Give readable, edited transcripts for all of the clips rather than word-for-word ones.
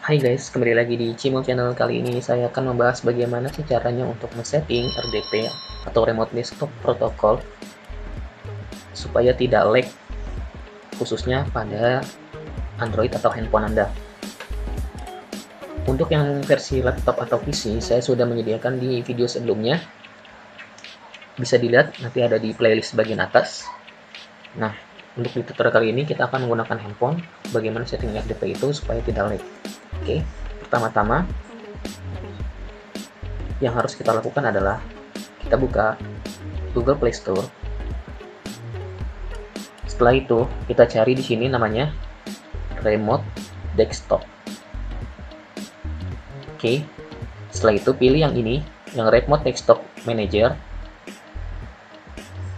Hai guys, kembali lagi di Cimol Channel. Kali ini saya akan membahas bagaimana sih caranya untuk men-setting RDP atau Remote Desktop Protocol supaya tidak lag, khususnya pada Android atau handphone Anda. Untuk yang versi laptop atau PC, saya sudah menyediakan di video sebelumnya. Bisa dilihat, nanti ada di playlist bagian atas. Nah, untuk di tutorial kali ini kita akan menggunakan handphone, bagaimana setting RDP itu supaya tidak lag. Oke, pertama-tama yang harus kita lakukan adalah kita buka Google Play Store. Setelah itu, kita cari di sini namanya Remote Desktop. Oke, setelah itu pilih yang ini, yang Remote Desktop Manager.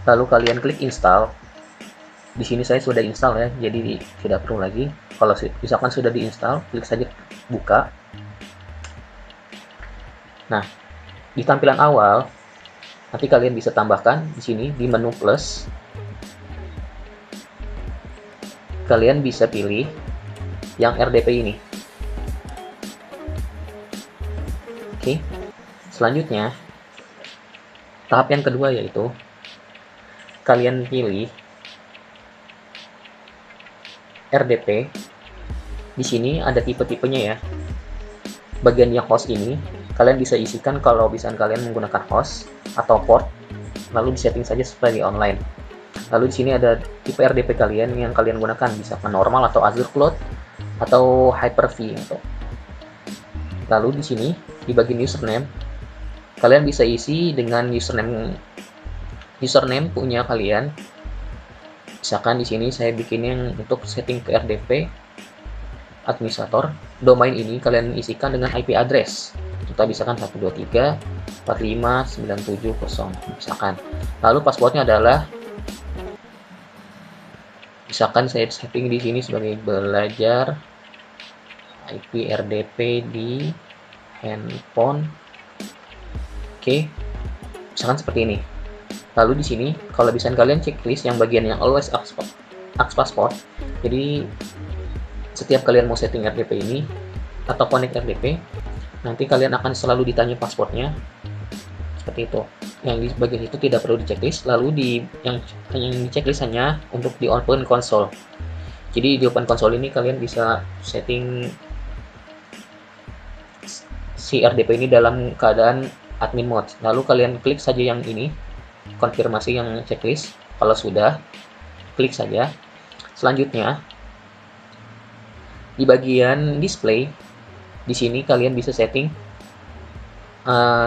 Lalu kalian klik install. Di sini saya sudah install ya, jadi tidak perlu lagi. Kalau misalkan sudah diinstal, klik saja buka. Nah, di tampilan awal nanti kalian bisa tambahkan di sini di menu plus. Kalian bisa pilih yang RDP ini. Oke. Selanjutnya, tahap yang kedua yaitu kalian pilih RDP. Di sini ada tipe-tipenya ya. Bagian yang host ini kalian bisa isikan kalau misalkan kalian menggunakan host atau port, lalu disetting saja sebagai online. Lalu di sini ada tipe RDP kalian yang kalian gunakan, bisa normal atau Azure Cloud atau Hyper-V. Lalu di sini di bagian username kalian bisa isi dengan username punya kalian. Misalkan di sini saya bikin yang untuk setting ke RDP administrator, domain ini kalian isikan dengan IP address. Kita misalkan 123.45.970 misalkan. Lalu passwordnya adalah, misalkan saya setting di sini sebagai belajar IP RDP di handphone. Oke, misalkan seperti ini. Lalu di sini kalau bisa kalian checklist yang bagian yang always ask password. Jadi setiap kalian mau setting RDP ini atau connect RDP, nanti kalian akan selalu ditanya passwordnya seperti itu. Yang di bagian itu tidak perlu di checklist. Lalu yang di checklist hanya untuk di open console. Jadi di open console ini kalian bisa setting si RDP ini dalam keadaan admin mode. Lalu kalian klik saja yang ini, konfirmasi yang checklist. Kalau sudah, klik saja. Selanjutnya di bagian display, di sini kalian bisa setting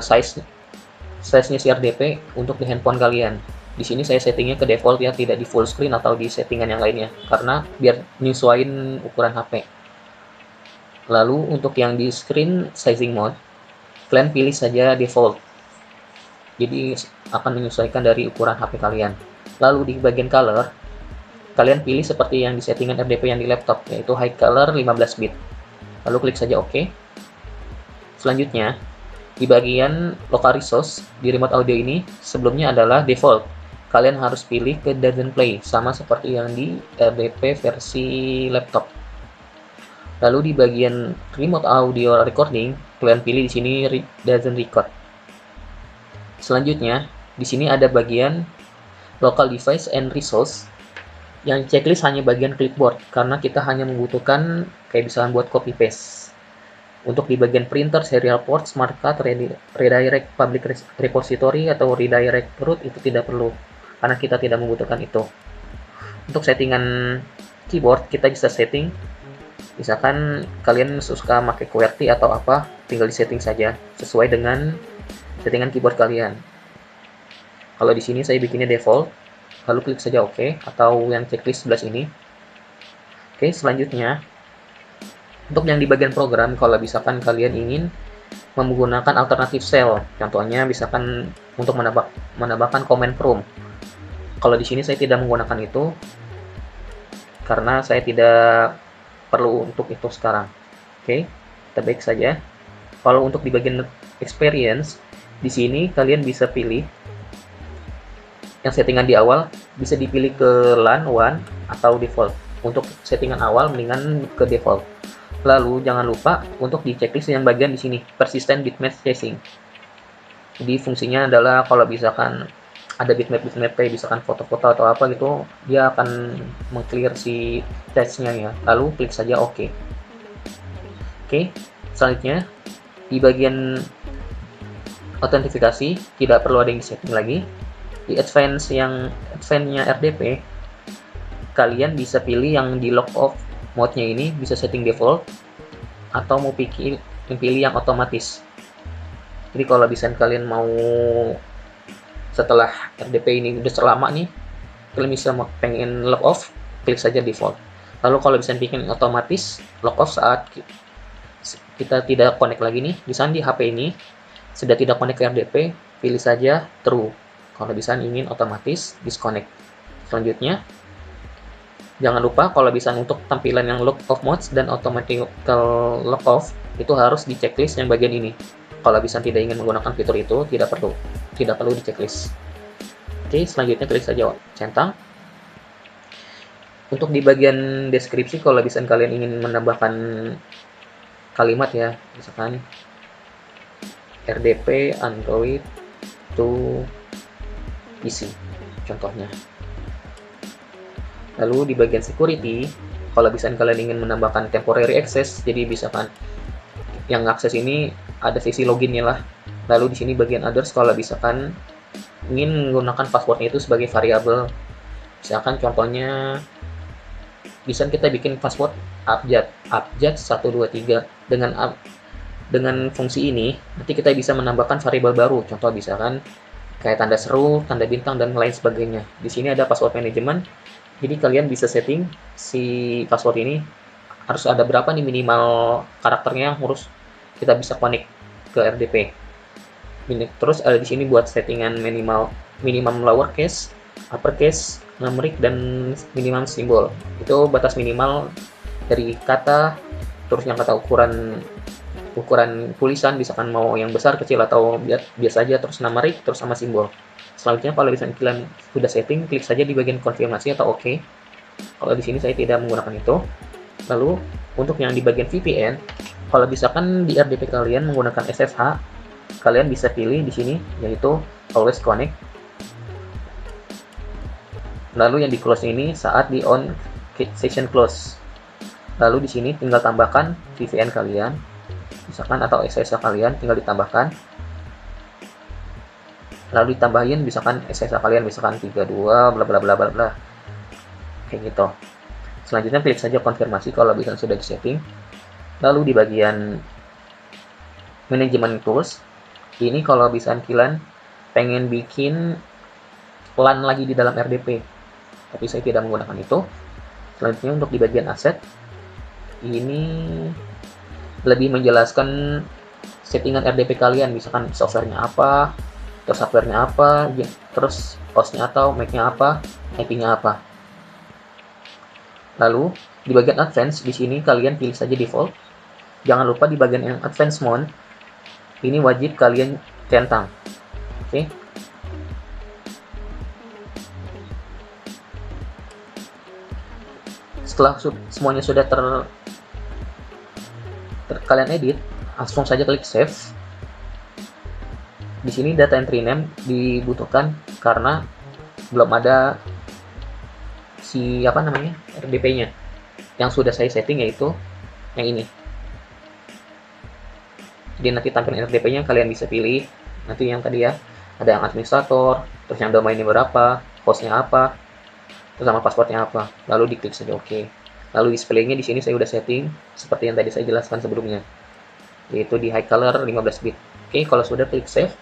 size-nya si RDP untuk di handphone kalian. Di sini saya settingnya ke default ya, tidak di full screen atau di settingan yang lainnya, karena biar nyesuaiin ukuran HP. Lalu untuk yang di screen sizing mode, kalian pilih saja default. Jadi akan menyesuaikan dari ukuran HP kalian. Lalu di bagian color, kalian pilih seperti yang di settingan RDP yang di laptop, yaitu high color 15 bit. Lalu klik saja OK. Selanjutnya, di bagian local resource di remote audio ini sebelumnya adalah default. Kalian harus pilih ke doesn't play, sama seperti yang di RDP versi laptop. Lalu di bagian remote audio recording, kalian pilih di sini doesn't record. Selanjutnya, di sini ada bagian local device and resource. Yang checklist hanya bagian clipboard, karena kita hanya membutuhkan kayak misalnya buat copy paste. Untuk di bagian printer, serial port, smart card, redirect public repository atau redirect root itu tidak perlu, karena kita tidak membutuhkan itu. Untuk settingan keyboard, kita bisa setting, misalkan kalian suka pakai QWERTY atau apa, tinggal di setting saja sesuai dengan settingan keyboard kalian. Kalau di sini saya bikinnya default, lalu klik saja OK, atau yang checklist sebelah sini. Oke, selanjutnya untuk yang di bagian program, kalau misalkan kalian ingin menggunakan alternative shell, contohnya misalkan untuk menambahkan command prompt. Kalau di sini saya tidak menggunakan itu karena saya tidak perlu untuk itu sekarang. Oke, kita back saja. Kalau untuk di bagian experience, di sini kalian bisa pilih yang settingan di awal, bisa dipilih ke LAN, WAN, atau default. Untuk settingan awal mendingan ke default. Lalu jangan lupa untuk di checklist yang bagian di sini, persistent bitmap chasing. Jadi fungsinya adalah kalau misalkan ada bitmap kayak misalkan foto-foto atau apa gitu, dia akan mengclear si cache-nya ya. Lalu klik saja OK. Oke, selanjutnya di bagian autentifikasi tidak perlu ada yang setting lagi. Di advance-nya RDP, kalian bisa pilih yang di log off mode-nya ini, bisa setting default atau mau pilih yang otomatis. Jadi kalau misalnya kalian mau setelah RDP ini udah selama nih, kalian bisa pengen log off, klik saja default. Lalu kalau misalnya bikin otomatis log off saat kita tidak connect lagi nih, misalnya di HP ini sudah tidak connect ke RDP, pilih saja true. Kalau misalnya ingin otomatis disconnect. Selanjutnya, jangan lupa kalau bisa untuk tampilan yang log off modes dan automatic log off itu harus di checklist yang bagian ini. Kalau bisa tidak ingin menggunakan fitur itu, tidak perlu di checklist. Oke, selanjutnya klik saja centang. Untuk di bagian deskripsi, kalau bisa kalian ingin menambahkan kalimat ya, misalkan RDP Android to PC, contohnya. Lalu di bagian security, kalau bisa kalian ingin menambahkan temporary access, jadi misalkan yang akses ini ada sisi loginnya lah. Lalu di sini bagian others, kalau misalkan ingin menggunakan passwordnya itu sebagai variabel, misalkan contohnya bisa kita bikin password abjad 123. Dengan fungsi ini nanti kita bisa menambahkan variabel baru, contoh misalkan kayak tanda seru, tanda bintang, dan lain sebagainya. Di sini ada password management, jadi kalian bisa setting si password ini harus ada berapa nih minimal karakternya yang harus kita bisa connect ke RDP. Terus ada di sini buat settingan minimum lowercase, uppercase, numeric, dan minimum simbol. Itu batas minimal dari kata, terus yang kata ukuran tulisan, misalkan mau yang besar, kecil, atau biasa aja, terus numeric, terus sama simbol. Selanjutnya kalau misalnya kalian sudah setting, klik saja di bagian konfirmasi atau OK. Kalau di sini saya tidak menggunakan itu. Lalu untuk yang di bagian VPN, kalau misalkan di RDP kalian menggunakan SSH, kalian bisa pilih di sini yaitu always connect. Lalu yang di close ini saat di on session close. Lalu di sini tinggal tambahkan VPN kalian, misalkan, atau SSH kalian tinggal ditambahkan. Lalu ditambahin misalkan SSH kalian, misalkan 32 bla bla bla bla bla. Kayak gitu. Selanjutnya klik saja konfirmasi kalau bisa sudah disetting. Lalu di bagian manajemen tools, ini kalau bisa kalian pengen bikin LAN lagi di dalam RDP, tapi saya tidak menggunakan itu. Selanjutnya untuk di bagian aset, ini lebih menjelaskan settingan RDP kalian, misalkan softwarenya apa, terus hardwarenya apa, terus hostnya atau MAC-nya apa, IP-nya apa. Lalu di bagian advance, di sini kalian pilih saja default. Jangan lupa di bagian yang advance mode, ini wajib kalian centang. Oke. Setelah semuanya sudah kalian edit, langsung saja klik save. Di sini data entry name dibutuhkan karena belum ada si RDP-nya. Yang sudah saya setting yaitu yang ini. Jadi nanti tampilan RDP-nya kalian bisa pilih. Nanti yang tadi ya, ada yang administrator, terus yang domainnya berapa, hostnya apa, terus sama passwordnya apa. Lalu diklik saja OK. Lalu display-nya di sini saya udah setting seperti yang tadi saya jelaskan sebelumnya, yaitu di high color 15 bit. Oke, kalau sudah klik save.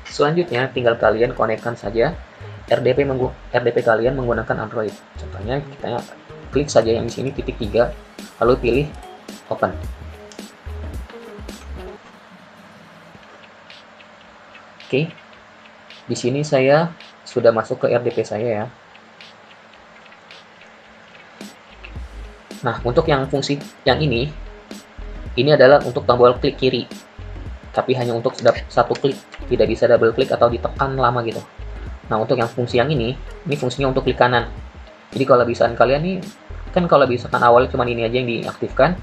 Selanjutnya tinggal kalian konekkan saja RDP kalian menggunakan Android. Contohnya kita klik saja yang di sini titik 3, lalu pilih open. Oke. Di sini saya sudah masuk ke RDP saya ya. Nah, untuk yang fungsi yang ini adalah untuk tombol klik kiri, tapi hanya untuk satu klik, tidak bisa double klik atau ditekan lama gitu. Nah, untuk yang fungsi yang ini fungsinya untuk klik kanan. Jadi kalau misalkan kalian nih, kan kalau misalkan awalnya cuma ini aja yang diaktifkan,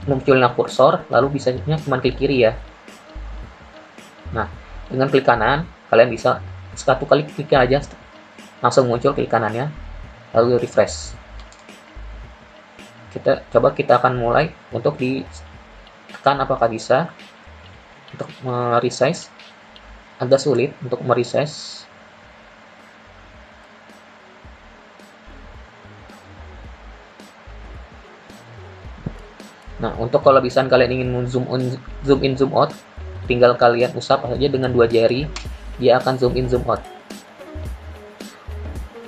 munculnya kursor, lalu bisanya cuma klik kiri ya. Nah, dengan klik kanan, kalian bisa satu kali klik aja, langsung muncul klik kanannya, lalu refresh. Kita akan mulai untuk ditekan apakah bisa untuk resize. Agak sulit untuk meresize. Nah, untuk kalau bisa kalian ingin zoom in, zoom out, tinggal kalian usap saja dengan 2 jari, dia akan zoom in, zoom out.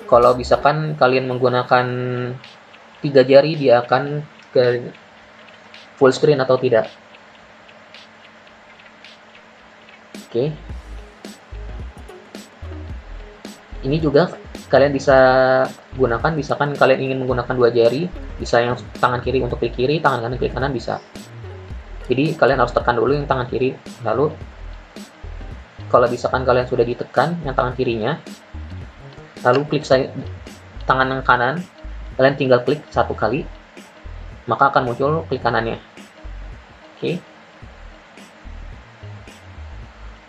Kalau misalkan kalian menggunakan 3 jari, dia akan ke full screen atau tidak. Oke. Ini juga kalian bisa gunakan, misalkan kalian ingin menggunakan 2 jari, bisa yang tangan kiri untuk klik kiri, tangan kanan klik kanan bisa. Jadi kalian harus tekan dulu yang tangan kiri, lalu kalau misalkan kalian sudah ditekan yang tangan kirinya, lalu klik tangan yang kanan, kalian tinggal klik 1 kali, maka akan muncul klik kanannya. Oke.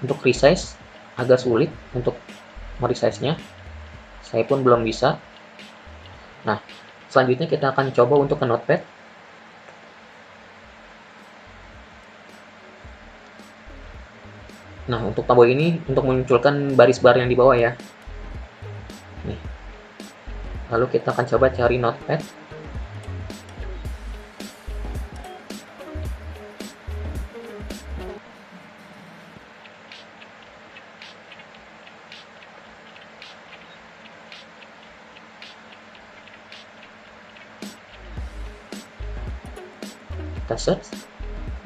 Untuk resize agak sulit untuk meresize-nya, saya pun belum bisa. Nah, selanjutnya kita akan coba untuk ke notepad. Nah, untuk tombol ini untuk memunculkan baris bar yang di bawah ya. Nih. Lalu kita akan coba cari notepad. Kita search,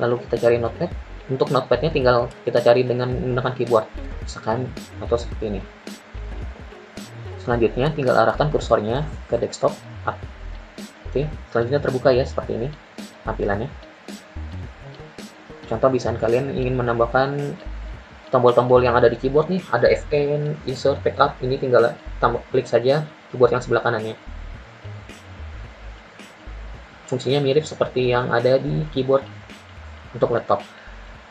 lalu kita cari notepad. Untuk notepadnya tinggal kita cari dengan menggunakan keyboard, misalkan atau seperti ini. Selanjutnya tinggal arahkan kursornya ke desktop. Oke, selanjutnya terbuka ya seperti ini tampilannya. Contoh misalkan kalian ingin menambahkan tombol-tombol yang ada di keyboard nih, ada Fn, insert, backup, ini tinggal klik saja keyboard yang sebelah kanannya. Fungsinya mirip seperti yang ada di keyboard untuk laptop.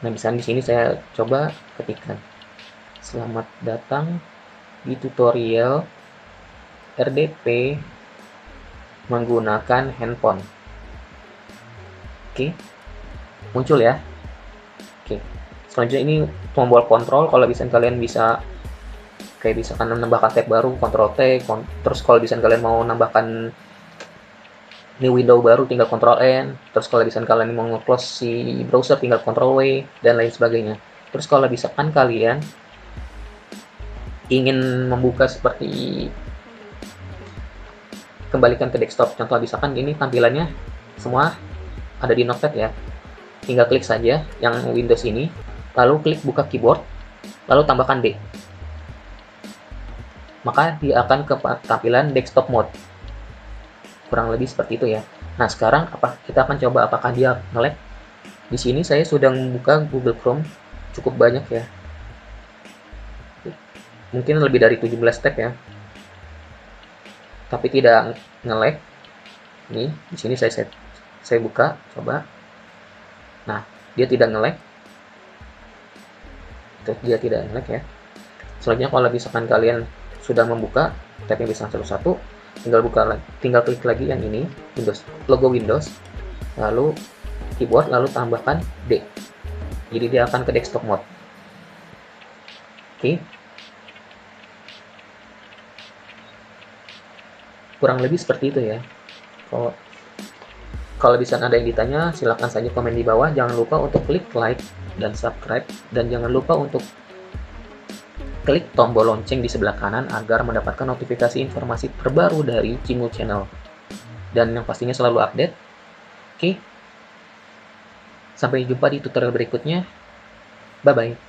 Nah, misalnya di sini saya coba ketikkan, selamat datang di tutorial RDP menggunakan handphone. Oke, muncul ya. Oke, selanjutnya ini tombol kontrol. Kalau bisa kalian bisa kayak misalkan menambahkan tab baru, Ctrl T, terus kalau bisa kalian mau nambahkan new window baru tinggal Ctrl N, terus kalau misalkan kalian mau nge-close si browser tinggal Ctrl W, dan lain sebagainya. Terus kalau misalkan kalian ingin membuka seperti kembalikan ke desktop, contoh misalkan ini tampilannya semua ada di notepad ya, tinggal klik saja yang Windows ini, lalu klik buka keyboard, lalu tambahkan D, maka dia akan ke tampilan desktop mode. Kurang lebih seperti itu ya. Nah, sekarang kita akan coba apakah dia nge-lag. Di sini saya sudah membuka Google Chrome cukup banyak ya. Mungkin lebih dari 17 tab ya. Tapi tidak nge-lag. Nih, di sini saya buka, coba. Nah, dia tidak nge-lag. Dia tidak nge-lag ya. Selanjutnya kalau misalkan kalian sudah membuka tabnya bisa satu-satu, tinggal klik lagi yang ini, Windows, logo Windows, lalu keyboard, lalu tambahkan D. Jadi dia akan ke desktop mode. Oke. Kurang lebih seperti itu ya. Kalau bisa ada yang ditanya, silahkan saja komen di bawah. Jangan lupa untuk klik like dan subscribe, dan jangan lupa untuk klik tombol lonceng di sebelah kanan agar mendapatkan notifikasi informasi terbaru dari Cimul Channel. Dan yang pastinya selalu update. Oke. Sampai jumpa di tutorial berikutnya. Bye-bye.